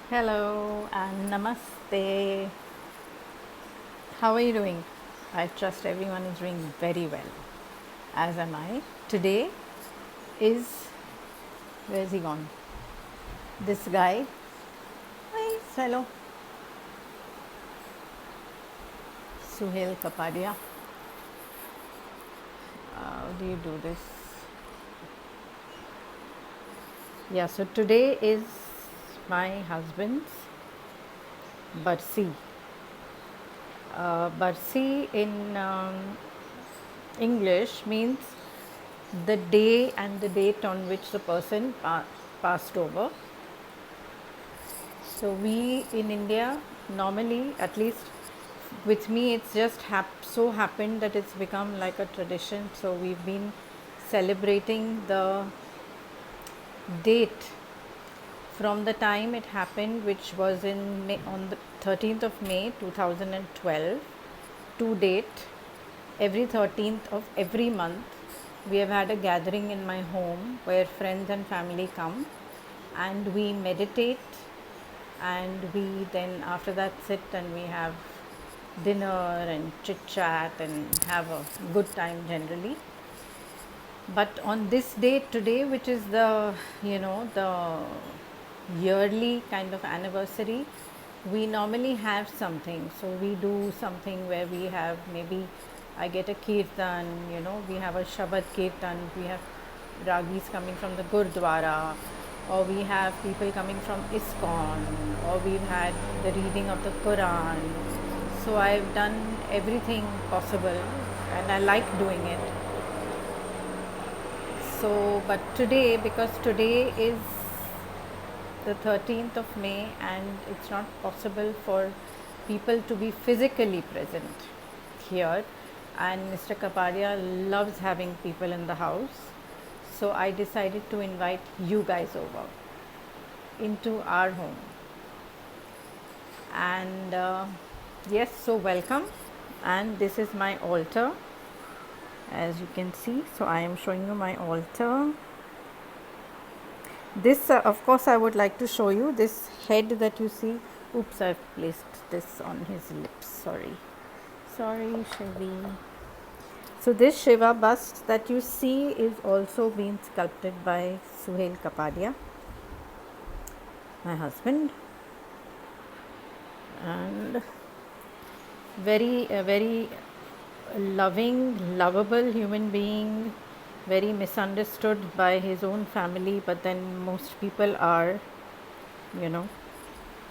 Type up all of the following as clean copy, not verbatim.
Hello and namaste. How are you doing? I trust everyone is doing very well, as am I. Today is, where's he gone? This guy. Hi, hello. Suhail Kapadia. How do you do this? Yeah, so today is my husband's Barsi. Barsi in English means the day and the date on which the person passed over. So we in India normally, at least with me, it's just so happened that it's become like a tradition. So we've been celebrating the date from the time it happened, which was in May, on the 13th of May 2012 to date. Every 13th of every month, we have had a gathering in my home where friends and family come and we meditate, and we then after that sit and we have dinner and chit chat and have a good time generally. But on this date today, which is the the yearly kind of anniversary, we normally have something. So we do something where we have, maybe I get a kirtan, we have a Shabad kirtan, we have ragis coming from the Gurdwara, or we have people coming from ISKCON, or we've had the reading of the Quran. So I've done everything possible and I like doing it. So, but today, because today is the 13th of May and it's not possible for people to be physically present here, and Mr. Kapadia loves having people in the house, so I decided to invite you guys over into our home. And yes, so welcome. And this is my altar, as you can see. So I am showing you my altar. This of course I would like to show you this head that you see. Oops, I've placed this on his lips, sorry Shivi. So this Shiva bust that you see is also being sculpted by Suhail Kapadia, my husband, and very loving, lovable human being, very misunderstood by his own family, but then most people are,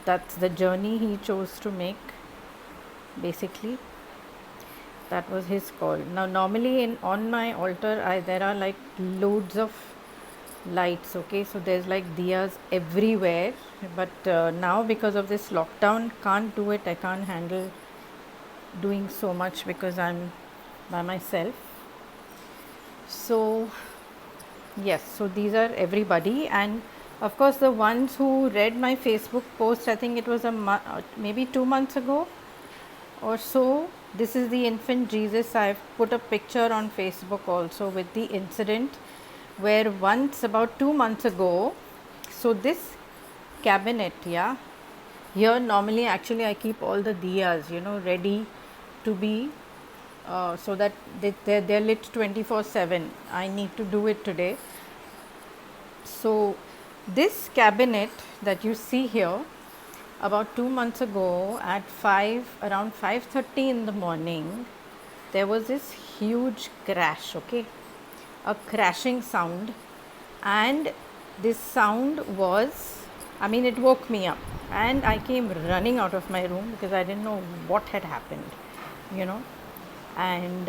that's the journey he chose to make. Basically, that was his call. Now normally on my altar there are like loads of lights, okay, so there's like diyas everywhere, but now because of this lockdown, can't do it. I can't handle doing so much because I'm by myself. So yes, so these are everybody, and of course the ones who read my Facebook post, I think it was maybe 2 months ago or so, this is the infant Jesus. I've put a picture on Facebook also with the incident where once about 2 months ago, so this cabinet, yeah, here normally actually I keep all the diyas, ready to be so that they're lit 24/7. I need to do it today. So this cabinet that you see here, about 2 months ago at around 5:30 in the morning, there was this huge crash, okay, a crashing sound, and this sound was, I mean, it woke me up, and I came running out of my room because I didn't know what had happened, and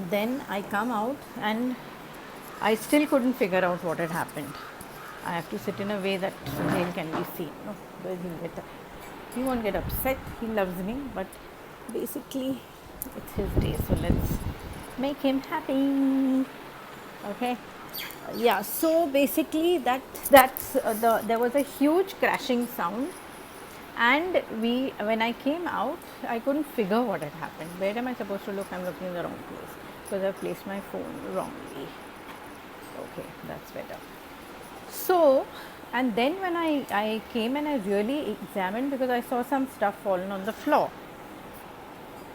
then I come out and I still couldn't figure out what had happened. I have to sit in a way that Suhail can be seen. No, he won't get upset. He loves me, but basically it's his day, so let's make him happy. Okay. Yeah. So basically there was a huge crashing sound, and when I came out, I couldn't figure what had happened. Where am I supposed to look? I'm looking in the wrong place because I placed my phone wrongly. Okay, that's better. So, And then when I came and I really examined, because I saw some stuff fallen on the floor,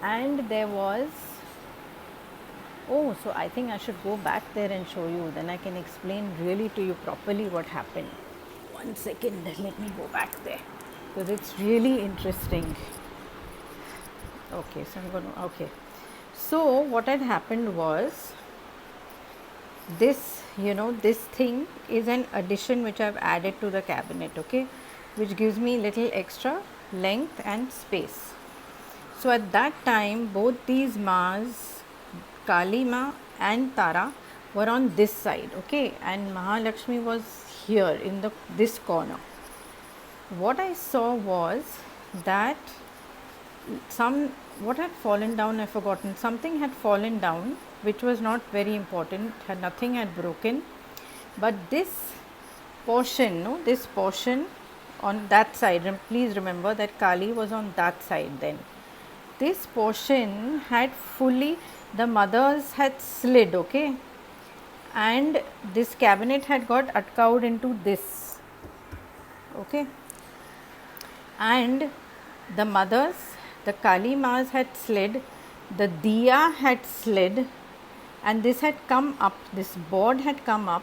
and there was, oh, so I think I should go back there and show you, then I can explain really to you properly what happened. One second, let me go back there, because it's really interesting. Okay, so I'm going to, okay. So what had happened was, this, this thing is an addition which I've added to the cabinet, okay, which gives me little extra length and space. So at that time, both these Ma's, Kali Ma and Tara, were on this side, okay, and Mahalakshmi was here in this corner. What I saw was that what had fallen down, I've forgotten, something had fallen down which was not very important, nothing had broken, but this portion, this portion on that side, and please remember that Kali was on that side then, this portion had fully, the mothers had slid, okay, and this cabinet had got atkawed into this, okay, and the mothers, the Kali Ma's had slid, the Diya had slid, and this had come up, this board had come up.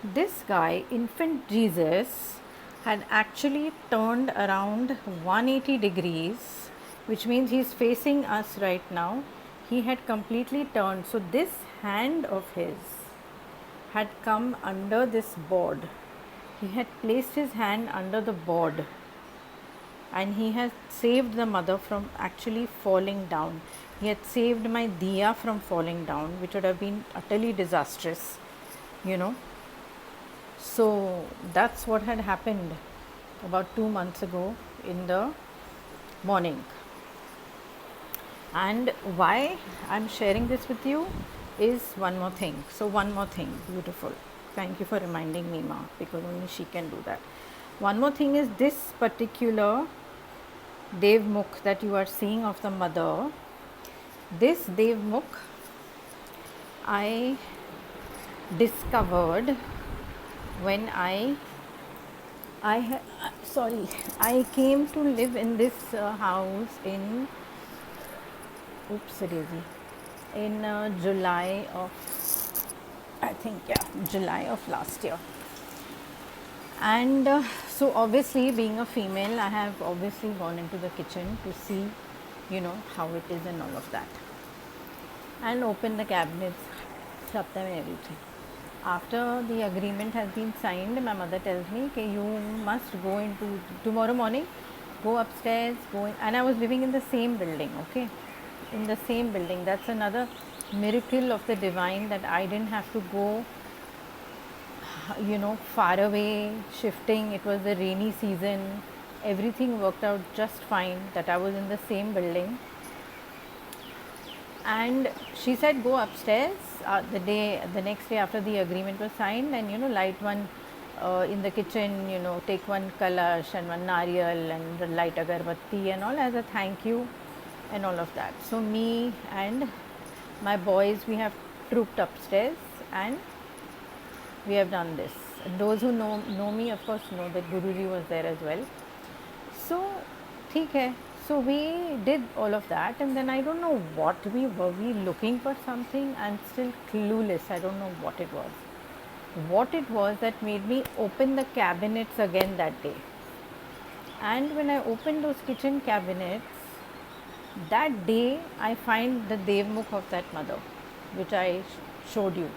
This guy, infant Jesus, had actually turned around 180 degrees, which means he is facing us right now. He had completely turned. So this hand of his had come under this board. He had placed his hand under the board, and he had saved the mother from actually falling down. He had saved my Diya from falling down, which would have been utterly disastrous, So that's what had happened about 2 months ago in the morning. And why I'm sharing this with you is one more thing. So one more thing, beautiful. Thank you for reminding me, Ma, because only she can do that. One more thing is this particular Dev Mukh that you are seeing of the mother. This Dev Mukh I discovered when I came to live in this house in July of, July of last year. And so obviously, being a female, I have obviously gone into the kitchen to see, how it is and all of that, and open the cabinets, shut them and everything. After the agreement has been signed, my mother tells me, okay, you must go into, tomorrow morning, go upstairs, and I was living in the same building, okay, in the same building. That's another miracle of the divine, that I didn't have to go, far away, shifting. It was the rainy season. Everything worked out just fine, that I was in the same building. And she said, go upstairs the next day after the agreement was signed, and light one in the kitchen, take one kalash and one nariyal and light agarbatti and all as a thank you and all of that. So me and my boys, we have trooped upstairs and we have done this. And those who know me, of course, know that Guruji was there as well. So, theek hai. So we did all of that, and then I don't know what were we looking for something. I'm still clueless. I don't know what it was. What it was that made me open the cabinets again that day. And when I opened those kitchen cabinets, that day I find the Dev Mukh of that mother, which I showed you.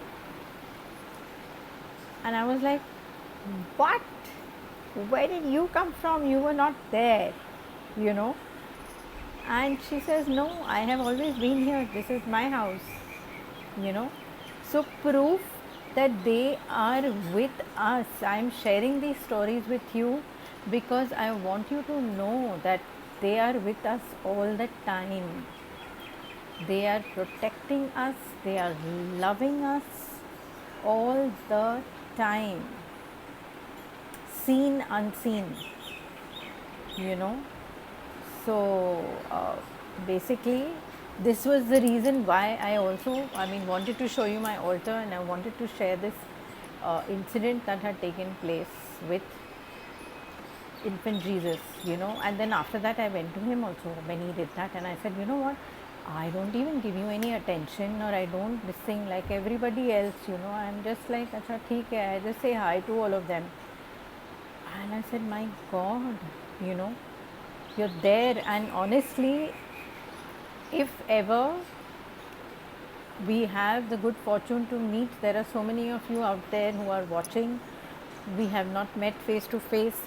And I was like, what? Where did you come from? You were not there, And she says, no, I have always been here. This is my house, So proof that they are with us. I am sharing these stories with you because I want you to know that they are with us all the time. They are protecting us. They are loving us all the time, seen, unseen, So basically, this was the reason why I also, wanted to show you my altar, and I wanted to share this incident that had taken place with infant Jesus, and then after that I went to him also when he did that, and I said, you know what, I don't even give you any attention, or I don't this thing like everybody else, I'm just like, acha, theek hai, I just say hi to all of them. And I said, my God, you know, you're there. And honestly, if ever we have the good fortune to meet, there are so many of you out there who are watching. We have not met face to face,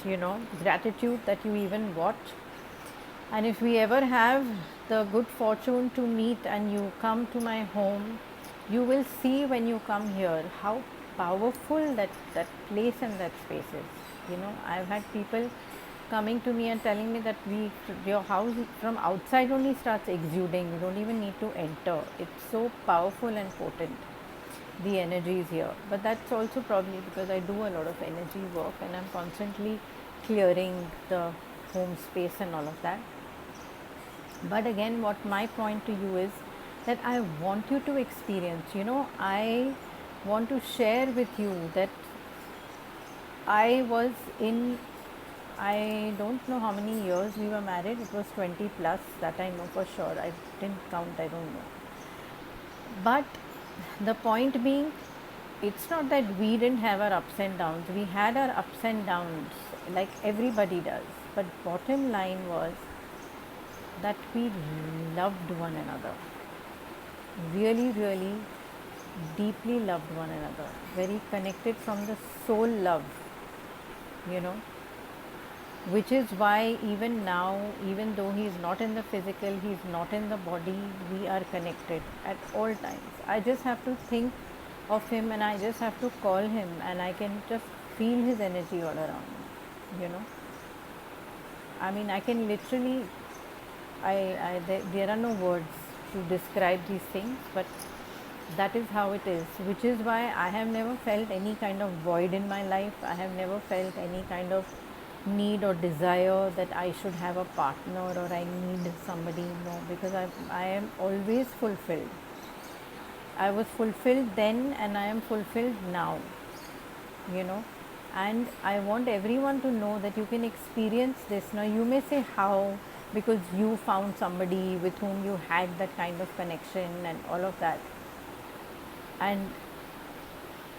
gratitude that you even watch. And if we ever have the good fortune to meet and you come to my home, you will see when you come here how powerful that place and that space is. I've had people coming to me and telling me that your house from outside only starts exuding. You don't even need to enter. It's so powerful and potent, the energy is here. But that's also probably because I do a lot of energy work and I'm constantly clearing the home space and all of that. But again, what my point to you is that I want you to experience, I want to share with you that I was in, I don't know how many years we were married, it was 20 plus, that I know for sure. I didn't count, I don't know. But the point being, it's not that we didn't have our ups and downs. We had our ups and downs like everybody does. But bottom line was that we loved one another. Really, really deeply loved one another. Very connected from the soul love, which is why even now, even though he is not in the physical, he is not in the body, we are connected at all times. I just have to think of him and I just have to call him and I can just feel his energy all around me, I mean, I can literally, there are no words to describe these things, but that is how it is, which is why I have never felt any kind of void in my life. I have never felt any kind of need or desire that I should have a partner or I need somebody. No, because I am always fulfilled. I was fulfilled then and I am fulfilled now, and I want everyone to know that you can experience this. Now you may say how, because you found somebody with whom you had that kind of connection and all of that. And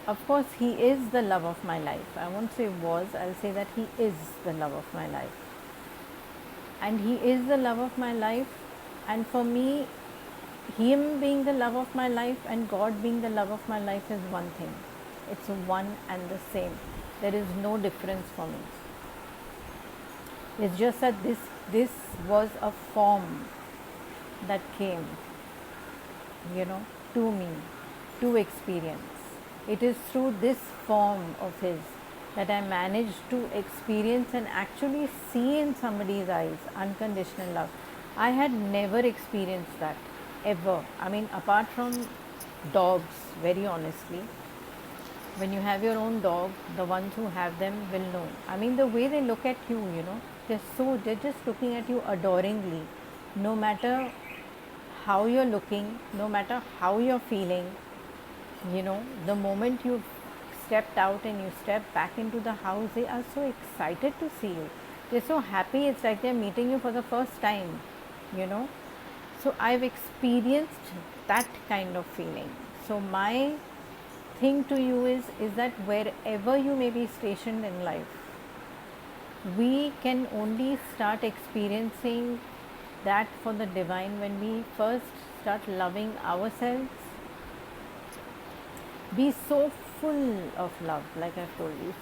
of course, he is the love of my life. I won't say was, I'll say that he is the love of my life. And he is the love of my life. And for me, him being the love of my life and God being the love of my life is one thing. It's one and the same. There is no difference for me. It's just that this was a form that came, to me, to experience. It is through this form of his that I managed to experience and actually see in somebody's eyes unconditional love. I had never experienced that, ever. I mean, apart from dogs, very honestly. When you have your own dog, the ones who have them will know. I mean, the way they look at you, they're just looking at you adoringly. No matter how you're looking, no matter how you're feeling, the moment you stepped out and you step back into the house, they are so excited to see you. They're so happy. It's like they're meeting you for the first time, So I've experienced that kind of feeling. So my thing to you is that wherever you may be stationed in life, we can only start experiencing that for the divine when we first start loving ourselves. Be so full of love, like I've told you,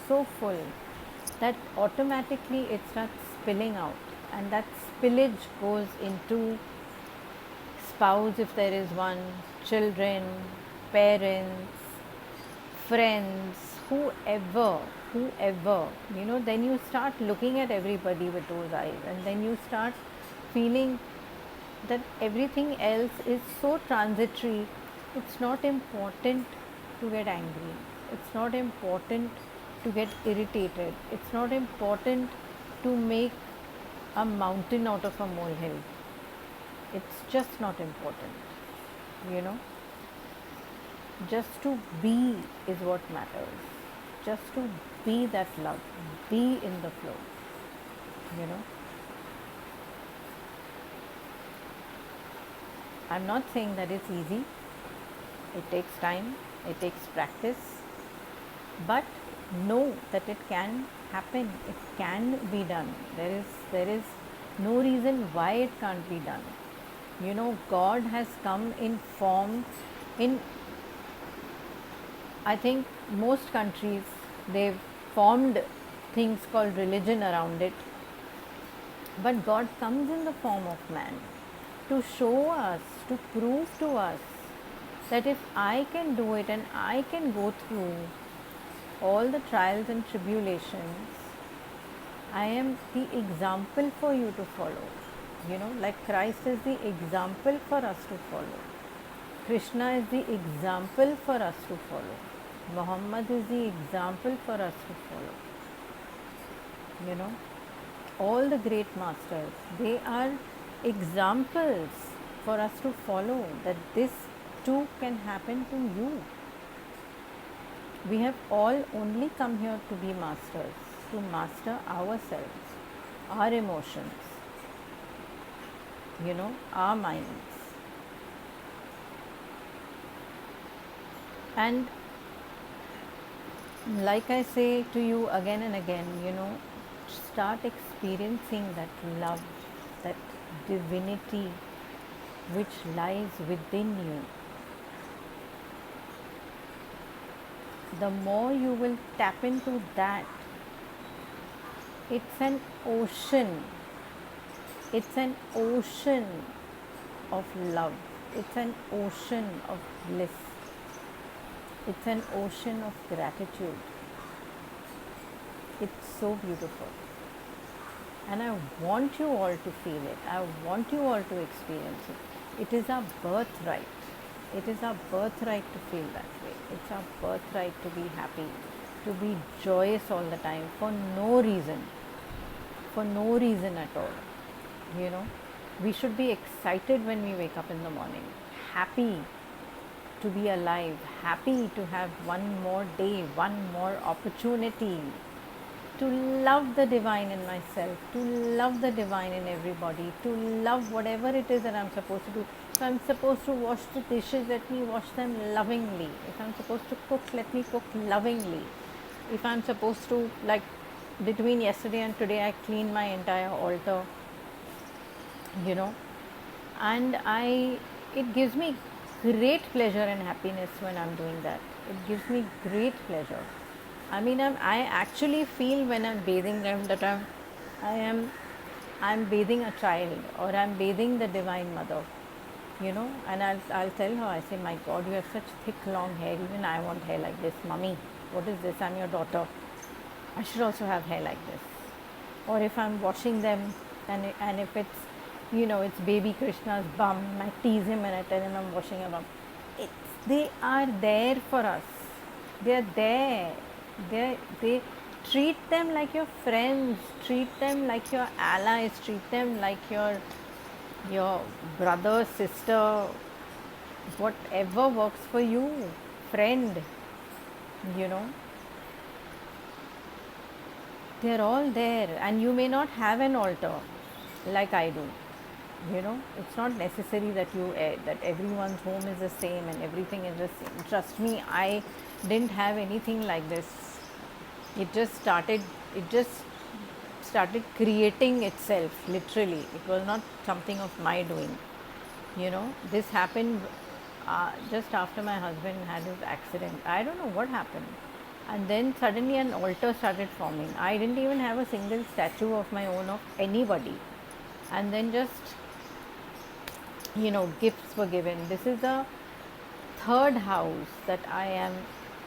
so full that automatically it starts spilling out, and that spillage goes into spouse if there is one, children, parents, friends, whoever, then you start looking at everybody with those eyes, and then you start feeling that everything else is so transitory. It's not important to get angry. It's not important to get irritated. It's not important to make a mountain out of a molehill. It's just not important, Just to be is what matters. just to be that love, be in the flow, you know. I'm not saying that it's easy. It takes time, it takes practice, but know that it can happen, it can be done. There is no reason why it can't be done. You know, God has come in form. In, I think most countries, they've formed things called religion around it, but God comes in the form of man to show us, to prove to us that if I can do it and I can go through all the trials and tribulations, I am the example for you to follow. You know, like Christ is the example for us to follow. Krishna is the example for us to follow. Muhammad is the example for us to follow. You know, all the great masters, they are examples for us to follow, that this too can happen to you. We have all only come here to be masters, to master ourselves, our emotions, you know, our minds. And like I say to you again and again, you know, start experiencing that love, that divinity which lies within you. The more you will tap into that, it's an ocean. It's an ocean of love. It's an ocean of bliss. It's an ocean of gratitude. It's so beautiful. And I want you all to feel it. I want you all to experience it. It is our birthright. It is our birthright to feel that way. It's our birthright to be happy, to be joyous all the time for no reason. For no reason at all. You know, we should be excited when we wake up in the morning, happy to be alive, happy to have one more day, one more opportunity to love the divine in myself, to love the divine in everybody, to love whatever it is that I'm supposed to do. If I'm supposed to wash the dishes, let me wash them lovingly. If I'm supposed to cook, let me cook lovingly. If I'm supposed to, like between yesterday and today, I cleaned my entire altar, you know, and it gives me great pleasure and happiness when I'm doing that. It gives me great pleasure. I mean, I actually feel when I'm bathing them that I'm bathing a child, or I'm bathing the Divine Mother, you know. And I'll tell her, I say, my God, you have such thick, long hair. Even I want hair like this. Mummy, what is this? I'm your daughter. I should also have hair like this. Or if I'm washing them, and if it's, you know, it's baby Krishna's bum, I tease him and I tell him I'm washing a bum. They are there for us. They are there. They treat them like your friends, treat them like your allies, treat them like your brother, sister, whatever works for you, friend, you know. They're all there, and you may not have an altar like I do. You know, it's not necessary that that everyone's home is the same and everything is the same. Trust me, I didn't have anything like this. It just started creating itself, literally. It was not something of my doing. You know, this happened just after my husband had his accident. I don't know what happened. And then suddenly an altar started forming. I didn't even have a single statue of my own of anybody. And then just, you know, gifts were given. This is the third house that I am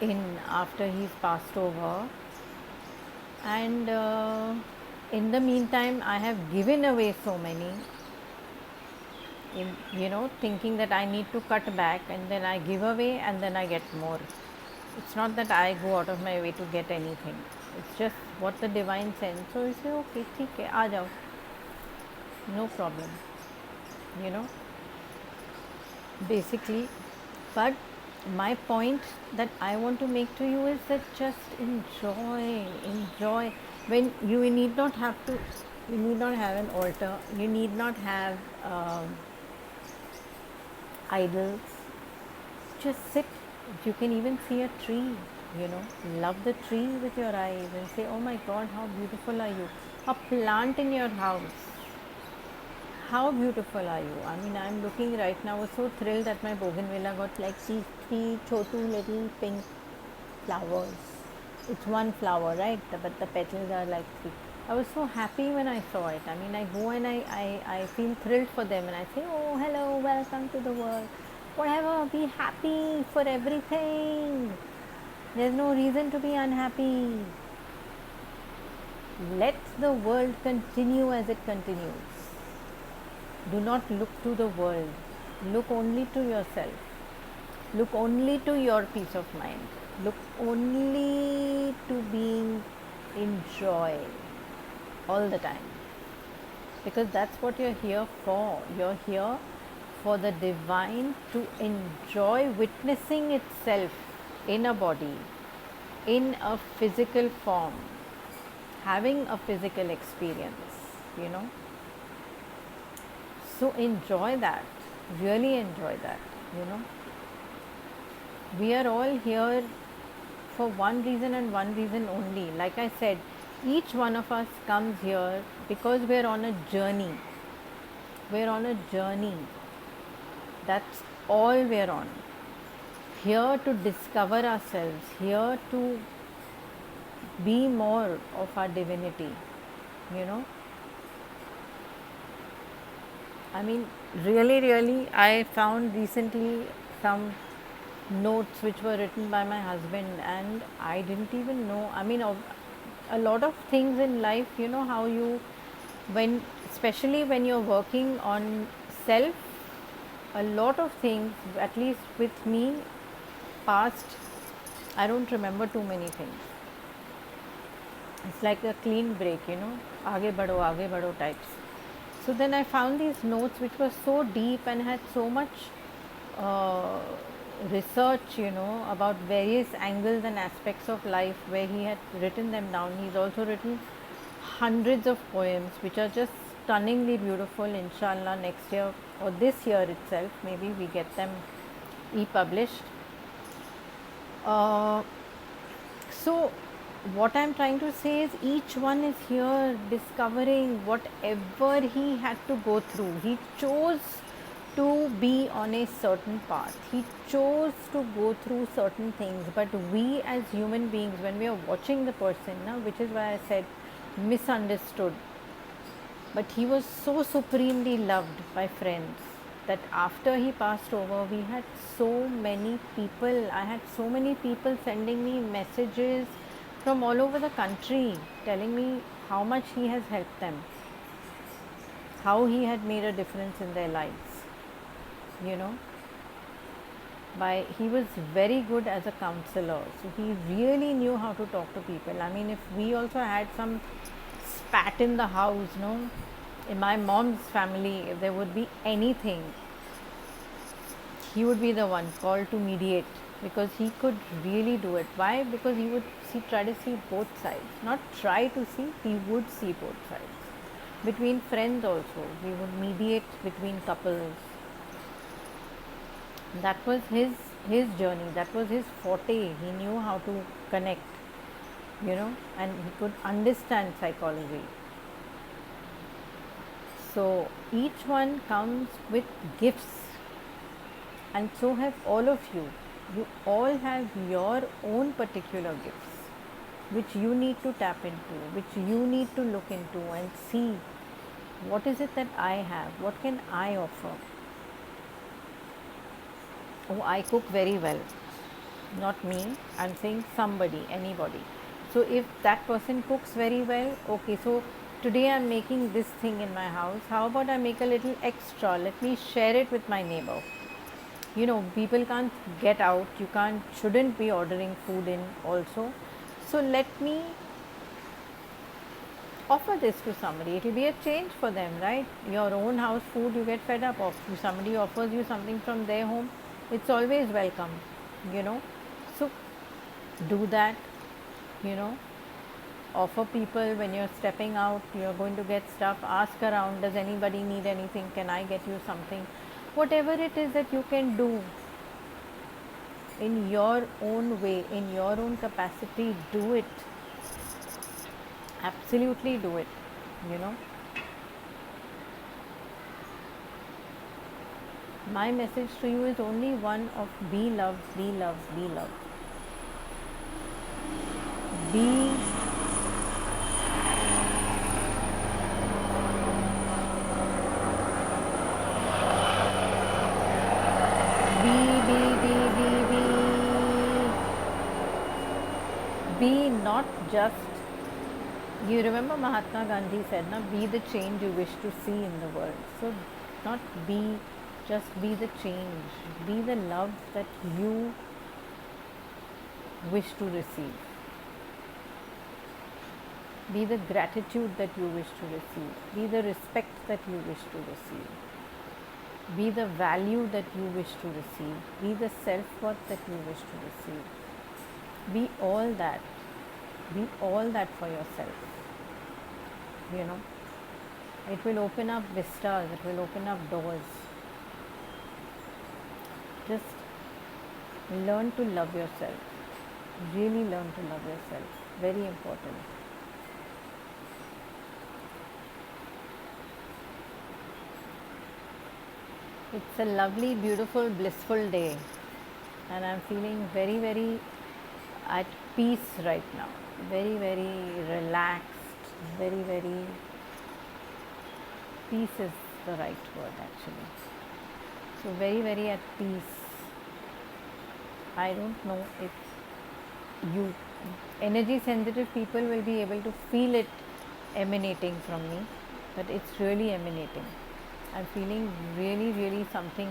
in after he's passed over. And in the meantime, I have given away so many, you know, thinking that I need to cut back, and then I give away and then I get more. It's not that I go out of my way to get anything. It's just what the divine sends. So you say, okay, theek hai, aa jao. No problem. You know, basically. But My point that I want to make to you is that just enjoy. When you need not have to, you need not have an altar, you need not have idols. Just sit. You can even see a tree, love the tree with your eyes and say, oh my God, how beautiful are you. A plant in your house, how beautiful are you? I mean, I'm looking right now, I was so thrilled that my bougainvillea got like these three chotu little pink flowers. It's one flower, right? But the petals are like three. I was so happy when I saw it. I mean, I go and I feel thrilled for them and I say, oh, hello, welcome to the world. Whatever, be happy for everything. There's no reason to be unhappy. Let the world continue as it continues. Do not look to the world. Look only to yourself. Look only to your peace of mind. Look only to being in joy all the time. Because that's what you're here for. You're here for the divine to enjoy witnessing itself in a body, in a physical form, having a physical experience, you know. So enjoy that, really enjoy that, you know. We are all here for one reason and one reason only. Like I said, each one of us comes here because we're on a journey. We're on a journey. That's all we're on. Here to discover ourselves, here to be more of our divinity, you know. I mean, really, I found recently some notes which were written by my husband, and I didn't even know. I mean, a lot of things in life, you know, how you, especially when you're working on self, a lot of things, at least with me, past, I don't remember too many things. It's like a clean break, you know, aage badho types. So then I found these notes which were so deep and had so much uh, research, you know, about various angles and aspects of life where he had written them down. He's also written hundreds of poems which are just stunningly beautiful. Inshallah, next year or this year itself, maybe we get them e-published. So what I'm trying to say is each one is here discovering whatever he had to go through. He chose to be on a certain path. He chose to go through certain things. But we as human beings, when we are watching the person, now, which is why I said misunderstood, but he was so supremely loved by friends that after he passed over, we had so many people. I had so many people sending me messages from all over the country telling me how much he has helped them, how he had made a difference in their lives, you know. He was very good as a counselor, so he really knew how to talk to people. I mean, if we also had some spat in the house, no, in my mom's family, if there would be anything, he would be the one called to mediate, because he could really do it. Why? Because he would try to see both sides. Not try to see, he would see both sides. Between friends also, he would mediate between couples. That was his journey. That was his forte. He knew how to connect, you know, and he could understand psychology. So each one comes with gifts, and so have all of you. You all have your own particular gifts which you need to tap into, which you need to look into and see what is it that I have, what can I offer. Oh, I cook very well. Not me, I'm saying somebody, anybody. So if that person cooks very well, okay, so today I'm making this thing in my house. How about I make a little extra? Let me share it with my neighbor. You know, people can't get out, shouldn't be ordering food in also. So let me offer this to somebody. It will be a change for them, right? Your own house food you get fed up of. If somebody offers you something from their home, it's always welcome. you know. So do that, you know. Offer people when you're stepping out, you're going to get stuff, ask around, does anybody need anything, can I get you something? Whatever it is that you can do in your own way, in your own capacity, do it. Absolutely do it, you know. My message to you is only one of be loved, be loved, be loved. Be be be be be be be not just, you remember Mahatma Gandhi said, na, be the change you wish to see in the world. So not be, just be the change, be the love that you wish to receive, be the gratitude that you wish to receive, be the respect that you wish to receive, be the value that you wish to receive, be the self-worth that you wish to receive. Be all that. Be all that for yourself. You know, it will open up vistas, it will open up doors. Just learn to love yourself. Really learn to love yourself. Very important. It's a lovely, beautiful, blissful day, and I'm feeling very, very at peace right now. Very, very relaxed. Very, very peace is the right word actually. So very, very at peace. I don't know if you energy sensitive people will be able to feel it emanating from me, but it's really emanating. I'm feeling really, really something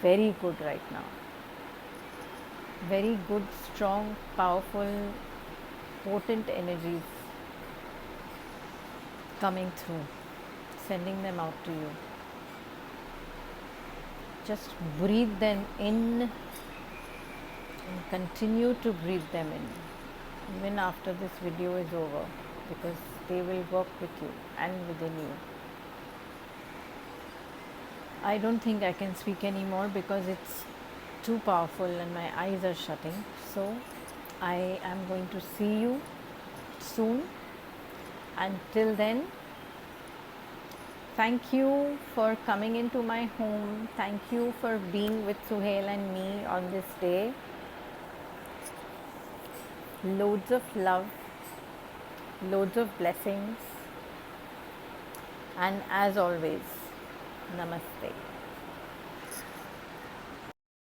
very good right now. Very good, strong, powerful, potent energies coming through, sending them out to you. Just breathe them in and continue to breathe them in even after this video is over, because they will work with you and within you. I don't think I can speak anymore because it's too powerful and my eyes are shutting. So I am going to see you soon. Until then, thank you for coming into my home. Thank you for being with Suhail and me on this day. Loads of love, loads of blessings, and as always, namaste.